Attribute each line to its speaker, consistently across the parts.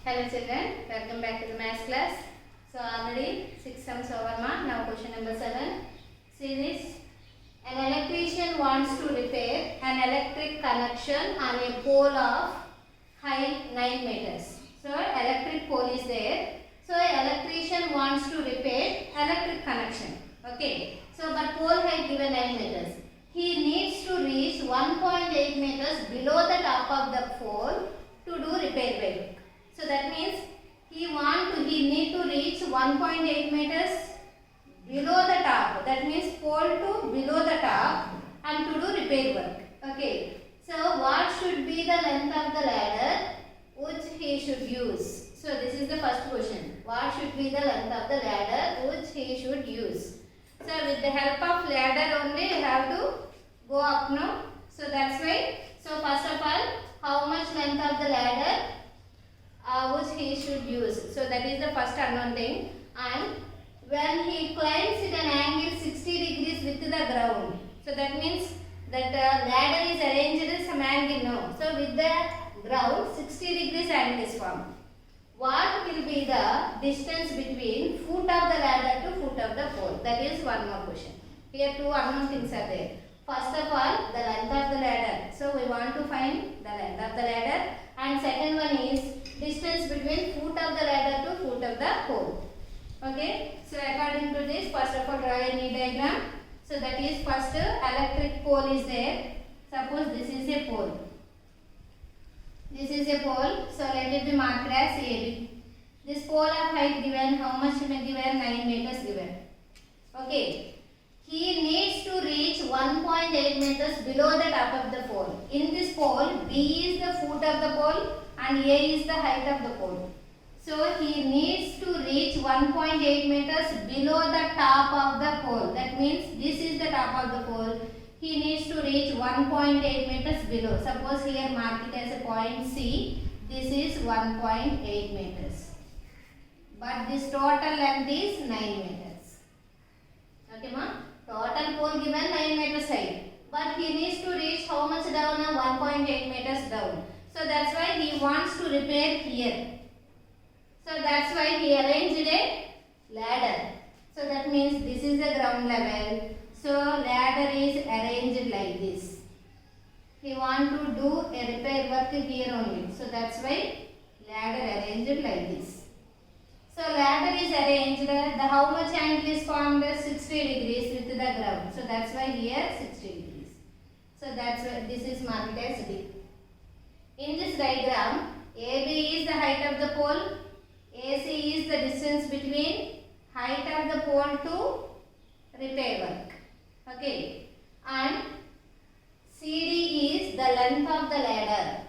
Speaker 1: Hello children, welcome back to the maths class. So already 6 sums over ma. Now question number 7. See this. An electrician wants to repair an electric connection on a pole of height 9 meters. So electric pole is there. So electrician wants to repair electric connection. Okay. So but pole height given 9 meters. He needs to reach 1.8 meters below the top of the pole to do repair work. So that means he need to reach 1.8 meters below the top. That means pole to below the top and to do repair work. Okay. So what should be the length of the ladder which he should use? So this is the first question. What should be the length of the ladder which he should use? So with the help of ladder only you have to go up now. So that's why. So first of all, how much length of the ladder which he should use. So that is the first unknown thing. And when he climbs at an angle 60 degrees with the ground. So that means that ladder is arranged at some angle now. So with the ground 60 degrees angle is formed. What will be the distance between foot of the ladder to foot of the pole? That is one more question. Here two unknown things are there. First of all, the length of the ladder. So we want to find the length of the ladder. And second one is distance between foot of the ladder to foot of the pole. Okay. So according to this, first of all draw a knee diagram. So that is first electric pole is there. Suppose this is a pole. This is a pole. So let it be marked as AB. This pole of height given, how much given? 9 meters given. Okay. He needs to reach 1.8 meters below the top of the pole. In this pole, B is the foot of the pole and A is the height of the pole. So he needs to reach 1.8 meters below the top of the pole. That means this is the top of the pole. He needs to reach 1.8 meters below. Suppose here mark it as a point C. This is 1.8 meters. But this total length is 9 meters. Okay ma? Total pole given 9 meters height. But he needs to reach how much down? 1.8 meters down. So that's why he wants to repair here. So that's why he arranged a ladder. So that means this is the ground level. So ladder is arranged like this. He want to do a repair work here only. So that's why ladder arranged like this. So ladder is arranged, the how much angle is formed? 60 degrees with the ground. So that's why here 60 degrees. So that's why this is marked as D. In this diagram, AB is the height of the pole, AC is the distance between height of the pole to repair work. Okay. And CD is the length of the ladder.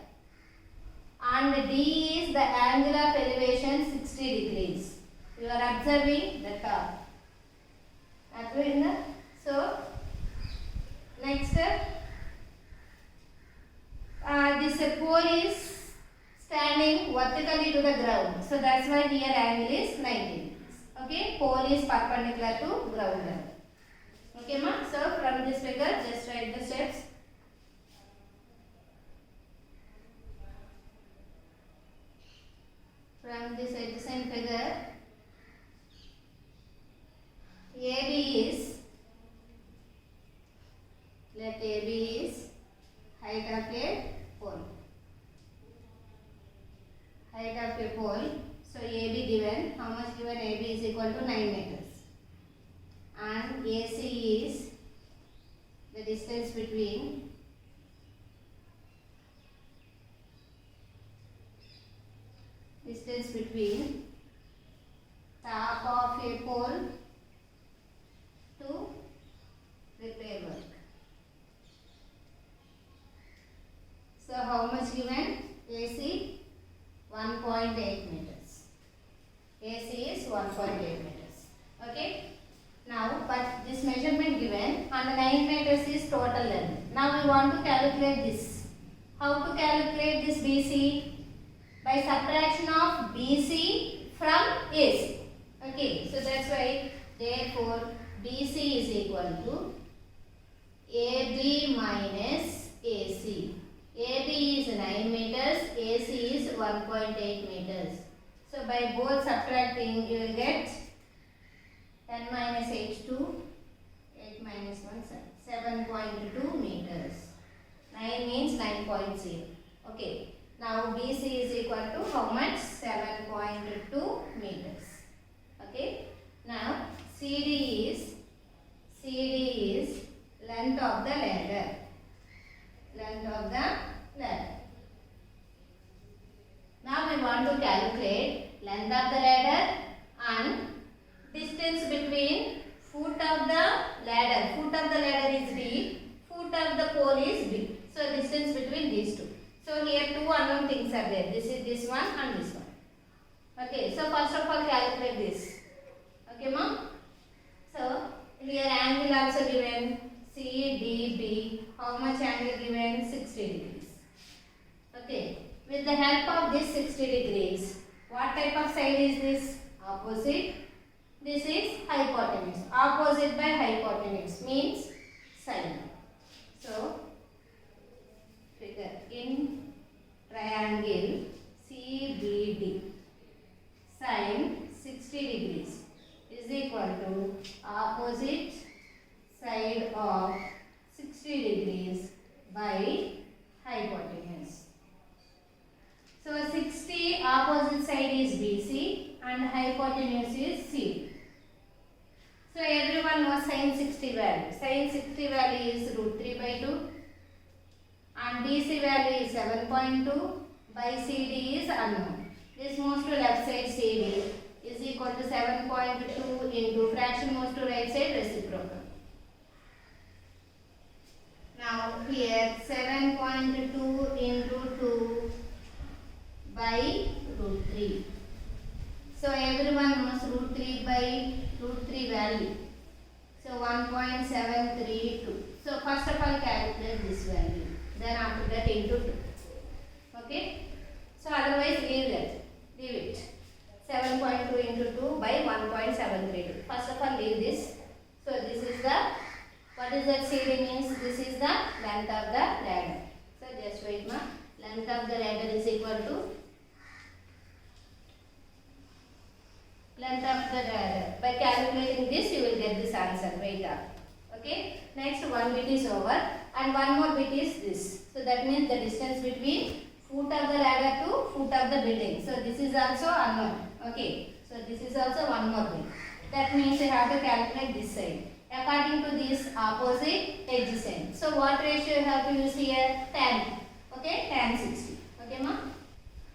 Speaker 1: And D is the angle of elevation 60 degrees. You are observing the top. So, next this pole is standing vertically to the ground. So that's why here angle is 90 degrees. Okay, pole is perpendicular to ground level. Okay ma? So from this figure just write the steps. From this adjacent figure, AB is, let AB is height of a pole. Height of a pole. So AB given, how much given? AB is equal to 9 meters. And AC is the distance between top of a pole to repair work. So how much given? AC 1.8 meters. AC is 1.8 meters. Okay. Now but this measurement given and 9 meters is total length. Now we want to calculate this. How to calculate this BC? By subtraction of BC from AC. Okay, so that's why therefore BC is equal to AB minus AC. AB is 9 meters, AC is 1.8 meters. So by both subtracting you will get 10 minus 8 2, 8 minus 1 7.2 meters. 9 means 9.0. Okay. Now BC is equal to how much? 7.2 meters. Okay. Now CD is length of the ladder. Length of the ladder. Now we want to calculate length of the ladder and distance between foot of the ladder. Foot of the ladder is D, foot of the pole is B. So distance between these two. So here two unknown things are there. This is this one and this one. Okay, so first of all calculate this. Okay, ma'am? So here angle also given CDB. How much angle given? 60 degrees. Okay, with the help of this 60 degrees, what type of side is this? Opposite. This is hypotenuse. Opposite by hypotenuse means sine. So figure in triangle CBD, sine 60 degrees is equal to opposite side of 60 degrees by hypotenuse. So 60 opposite side is BC and hypotenuse is CD. So everyone knows sin 60 value. Sin 60 value is root 3 by 2 and BC value is 7.2 by CD is unknown. This moves to left side CD is equal to 7.2 into fraction moves to right side reciprocal. Now here 7.2 into 2 by root 3. So everyone knows root 3 by root 3 value. So 1.732. So first of all calculate this value. Then after that into 2. Okay. So otherwise leave that. Leave it. 7.2 into 2 by 1.732. First of all leave this. So this is the, what is that CD means? This is the length of the ladder. So just wait ma. Length of the ladder is equal to length of the ladder. By calculating this, you will get this answer. Wait up. Okay. Next one bit is over, and one more bit is this. So that means the distance between foot of the ladder to foot of the building. So this is also unknown. Okay. So this is also one more bit. That means you have to calculate this side. According to this opposite adjacent. So what ratio you have to use here? Tan. Okay. Tan 60. Okay, ma.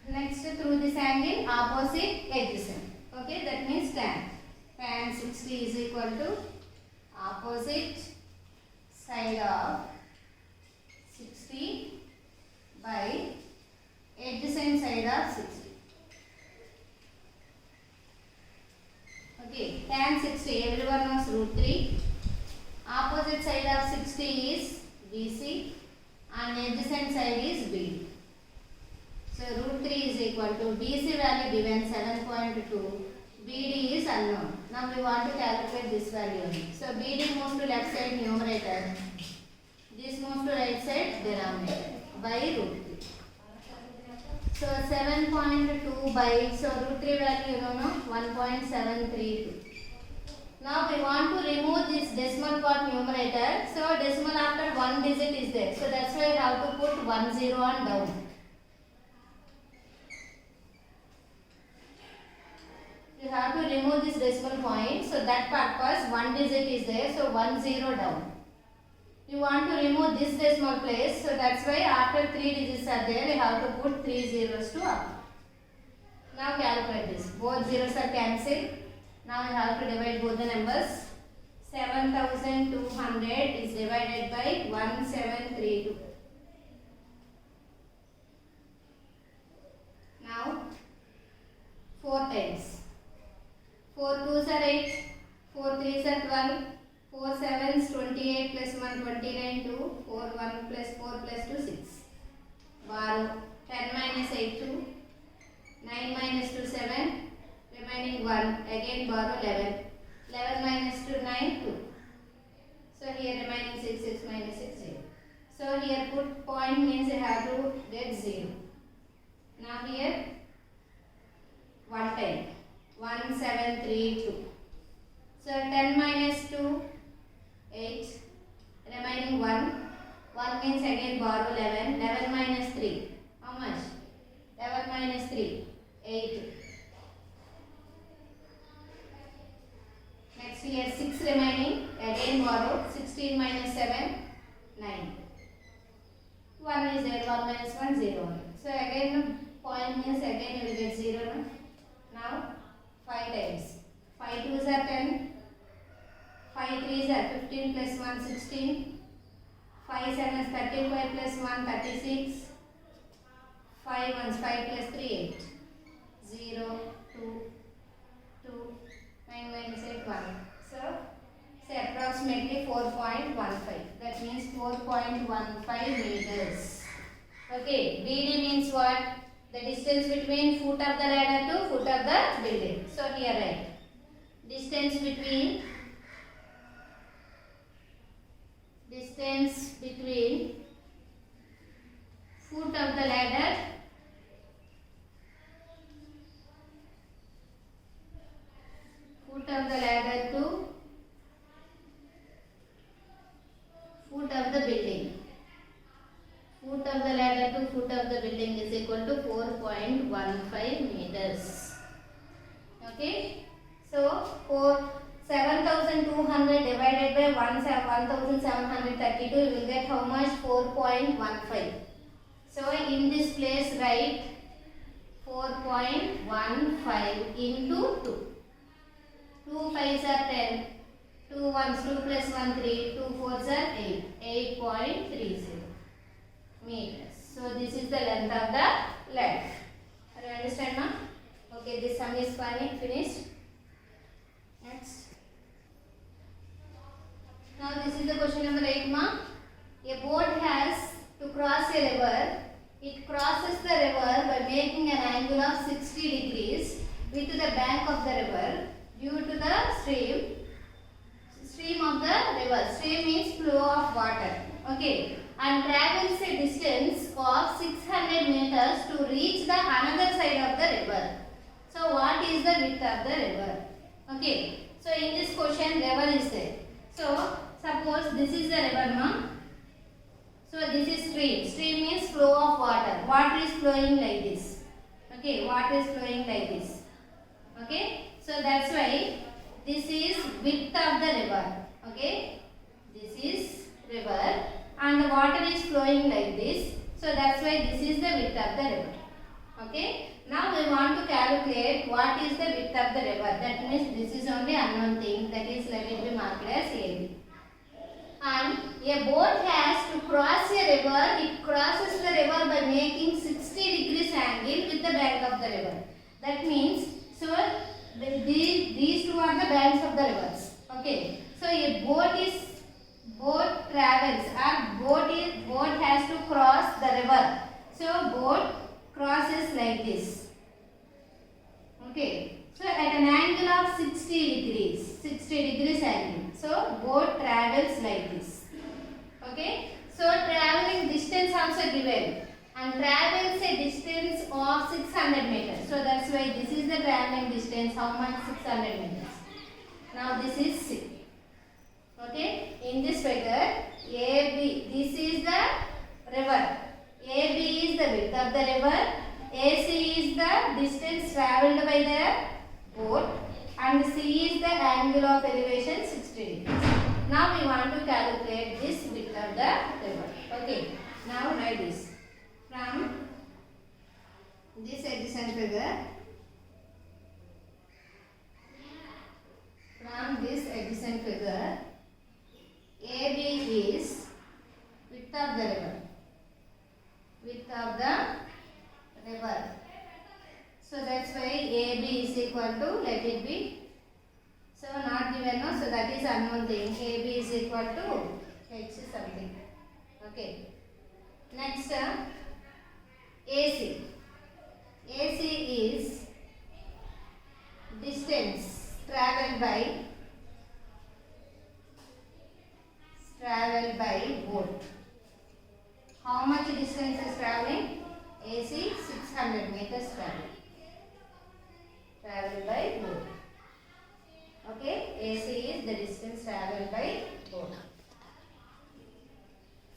Speaker 1: Next, through this angle, opposite adjacent. Okay, that means tan. Tan 60 is equal to opposite side of 60 by adjacent side of 60. Okay, tan 60, everyone knows root 3. Opposite side of 60 is BC and adjacent side is BD. So root 3 is equal to BC value given 7.2. BD is unknown. Now we want to calculate this value only. So BD moves to left side numerator. This moves to right side denominator by root 3. So 7.2 by, so root 3 value you know 1.732. Now we want to remove this decimal part numerator. So decimal after one digit is there. So that's why you have to put 1 0 on down. You have to remove this decimal point. So that purpose one digit is there. So 1 0 down. You want to remove this decimal place. So that's why after 3 digits are there, you have to put 3 zeros to up. Now calculate this. Both zeros are cancelled. Now you have to divide both the numbers. 7200 is divided by 1732. Now 4 times. 4 2s are 8, 4 3s are 12, 4 7s 28 plus 1 29 2, 4 1 plus 4 plus 2 6. Borrow 10 minus 8 2, 9 minus 2 7, remaining 1, again borrow 11, 11 minus 2 9 2. So here remaining 6 6 minus 6 0. So here put point means you have to get 0. Now here 3, 8. Next here 6 remaining, again borrowed, 16 minus 7, 9. 1 is there, 1 minus 1, 0. So again point means again you will get 0. Now 5 times. 5 2s are 10, 5 3s are 15 plus 1, 16. 5 7s 35 plus 1, 36. 5 1s 5 plus 3, 8. 0, 2, 2, 9 minus 8, 1. So, say approximately 4.15. That means 4.15 meters. Okay, BD means what? The distance between foot of the ladder to foot of the building. So, here write. Distance between foot of the ladder to foot of the building. Foot of the ladder to foot of the building is equal to 4.15 meters. Okay. So, 7,200 divided by 1,732, you will get how much? 4.15. So, in this place write 4.15 into 2. 2 5s are 10, 2 1s 2 plus 1 3, 2 4s are 8, 8.30 meters. So this is the length of the ladder. Are you understand now? Okay, this sum is finished. Next. Now this is the question number 8 ma. A boat has to cross a river. It crosses the river by making an angle of 60 degrees with the bank of the river due to the stream of the river. Stream means flow of water. Okay. And travels a distance of 600 meters to reach the another side of the river. So what is the width of the river? Okay. So in this question river is there. So suppose this is the river ma. So this is stream. Stream means flow of water. Water is flowing like this. Okay. Water is flowing like this. Okay. So that's why this is width of the river. Okay. This is river. And the water is flowing like this. So that's why this is the width of the river. Okay. Now we want to calculate what is the width of the river. That means this is only unknown thing. That is let it be marked as AB. And a boat has to cross a river. It crosses the river by making 60 degrees angle with the bank of the river. That means, so these two are the banks of the rivers. Okay. So a boat travels or boat has to cross the river. So boat crosses like this. Okay. So at an angle of 60 degrees angle. So boat travels like this. Okay. So traveling distance also given. And travels a distance of 600 meters. So that's why this is the traveling distance. How much? 600 meters. Now this is C. Okay, in this figure, AB, this is the river. AB is the width of the river. AC is the distance travelled by the boat. And C is the angle of elevation 60 degrees. Now we want to calculate this width of the river. Okay, now write this. From this adjacent figure, AB is width of the river. Width of the river. So that's why AB is equal to, let it be. So not given, no? So that is unknown thing. AB is equal to H something. Okay. Next, AC. AC is distance travelled by boat. How much distance is travelling? AC 600 meters travelled by boat. Okay, AC is the distance travelled by boat.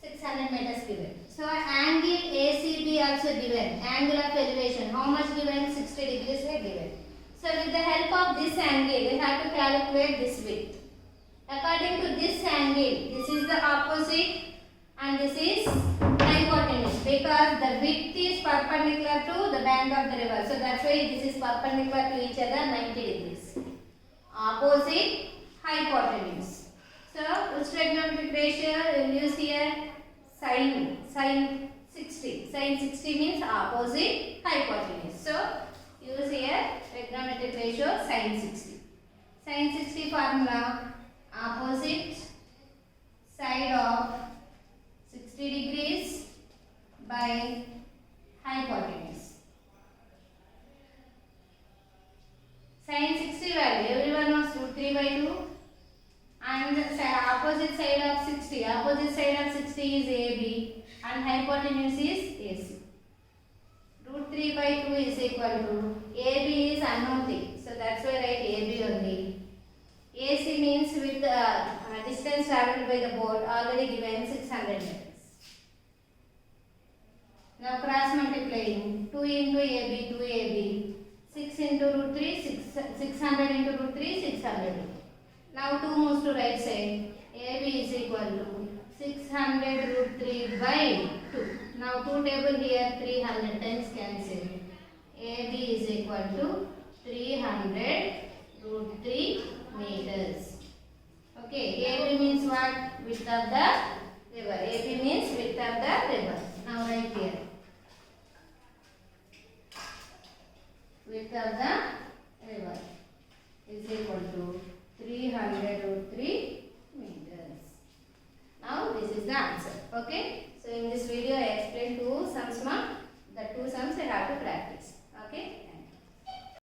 Speaker 1: 600 meters given. So angle ACB also given. Angle So with the help of this angle, we have to calculate this width. According to this angle, this is the opposite and this is hypotenuse because the width is perpendicular to the bank of the river. So that's why this is perpendicular to each other 90 degrees. Opposite, hypotenuse. So which trigonometric ratio will use here? Sine 60. Sine 60 means opposite hypotenuse. So use here trigonometric ratio sine 60. Sine 60 formula, opposite side of 60 degrees by hypotenuse. Sine 60 value, everyone knows root 3 by 2. And the opposite side of 60. Opposite side of 60 is AB and hypotenuse is AC. Root 3 by 2 is equal to AB is unknown thing. So that's why write AB only. AC means with the distance travelled by the boat already given 600 meters. Now cross multiplying 2 into AB, 2AB, 6 into root 3, 600 into root 3, 600. Now 2 moves to right side. AB is equal to 600 root 3 by 2. Now 2 table here, 300 times cancel. AB is equal to 300 root 3 meters. Okay, AB means what? Width of the river. AB means width of the river. Now write here. Width of the river is equal to 300 root 3 meters. Now this is the answer. Okay.